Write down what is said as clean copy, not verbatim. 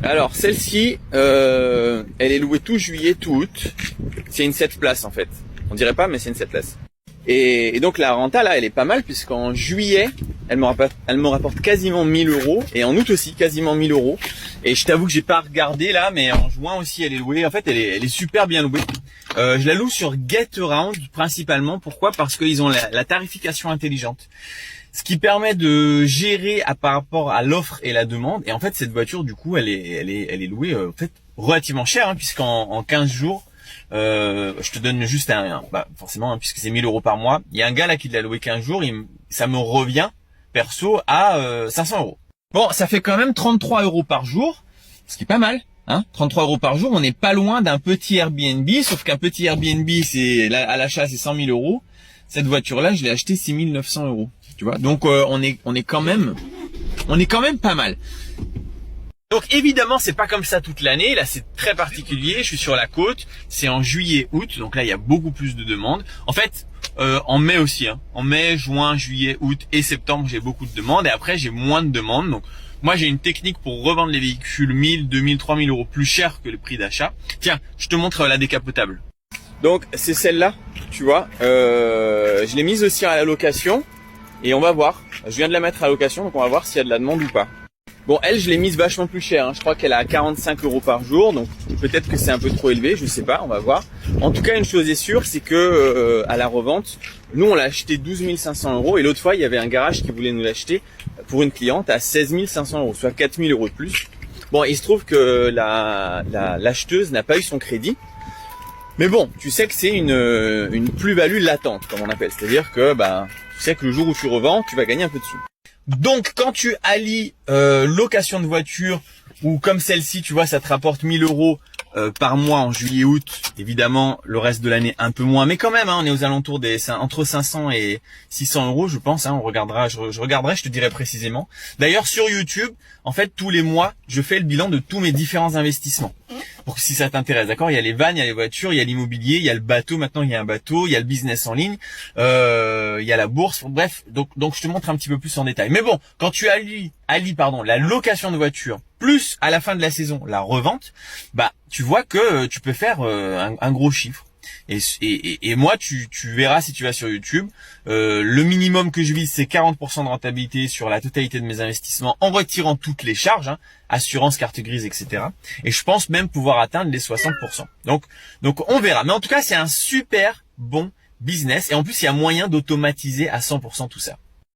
Alors celle-ci, elle est louée tout juillet, tout août. C'est une 7 places en fait. On dirait pas, mais c'est une 7 places. Et donc la renta là, elle est pas mal puisqu'en juillet, elle me rapporte quasiment 1000 euros et en août aussi quasiment 1000 euros. Et je t'avoue que j'ai pas regardé là, mais en juin aussi elle est louée. En fait, elle est super bien louée. Je la loue sur GetAround principalement. Pourquoi? Parce qu'ils ont la tarification intelligente, ce qui permet de gérer par rapport à l'offre et la demande. Et en fait, cette voiture, du coup, elle est louée en fait relativement cher, hein, puisqu'en 15 jours, je te donne juste forcément, hein, puisque c'est 1000 euros par mois. Il y a un gars là qui l'a loué 15 jours, ça me revient perso à 500 euros. Bon, ça fait quand même 33 euros par jour, ce qui est pas mal. Hein, 33 euros par jour, on n'est pas loin d'un petit Airbnb, sauf qu'un petit Airbnb, à l'achat, c'est 100 000 euros. Cette voiture-là, je l'ai achetée 6 900 euros. Tu vois, donc on est quand même pas mal. Donc évidemment, c'est pas comme ça toute l'année. Là, c'est très particulier. Je suis sur la côte. C'est en juillet, août. Donc là, il y a beaucoup plus de demandes. En fait, en mai aussi. Hein. En mai, juin, juillet, août et septembre, j'ai beaucoup de demandes. Et après, j'ai moins de demandes. Donc moi, j'ai une technique pour revendre les véhicules 1000, 2000, 3000 euros plus cher que le prix d'achat. Tiens, je te montre la décapotable. Donc c'est celle-là, tu vois. Je l'ai mise aussi à la location. Et on va voir. Je viens de la mettre à la location, donc on va voir s'il y a de la demande ou pas. Bon, elle, je l'ai mise vachement plus cher. Hein. Je crois qu'elle est à 45 euros par jour, donc peut-être que c'est un peu trop élevé, je sais pas, on va voir. En tout cas, une chose est sûre, c'est que à la revente, nous on l'a acheté 12 500 euros et l'autre fois, il y avait un garage qui voulait nous l'acheter pour une cliente à 16 500 euros, soit 4 000 euros de plus. Bon, il se trouve que l'acheteuse n'a pas eu son crédit. Mais bon, tu sais que c'est une plus-value latente, comme on appelle. C'est-à-dire que tu sais que le jour où tu revends, tu vas gagner un peu dessus. Donc quand tu allies location de voiture ou comme celle-ci, tu vois, ça te rapporte 1000 euros par mois en juillet-août. Évidemment, le reste de l'année un peu moins, mais quand même, hein, on est aux alentours entre 500 et 600 euros, je pense. Hein, on regardera, je regarderai, je te dirai précisément. D'ailleurs, sur YouTube, en fait, tous les mois, je fais le bilan de tous mes différents investissements. Pour que si ça t'intéresse, d'accord, il y a les vannes, il y a les voitures, il y a l'immobilier, il y a le bateau. Maintenant, il y a un bateau, il y a le business en ligne, il y a la bourse. Bref, donc je te montre un petit peu plus en détail. Mais bon, quand tu allies la location de voiture plus à la fin de la saison la revente, tu vois que tu peux faire un gros chiffre. Et moi, tu verras si tu vas sur YouTube, le minimum que je vise, c'est 40% de rentabilité sur la totalité de mes investissements en retirant toutes les charges, hein, assurance, carte grise, etc. Et je pense même pouvoir atteindre les 60%. Donc on verra. Mais en tout cas, c'est un super bon business. Et en plus, il y a moyen d'automatiser à 100% tout ça.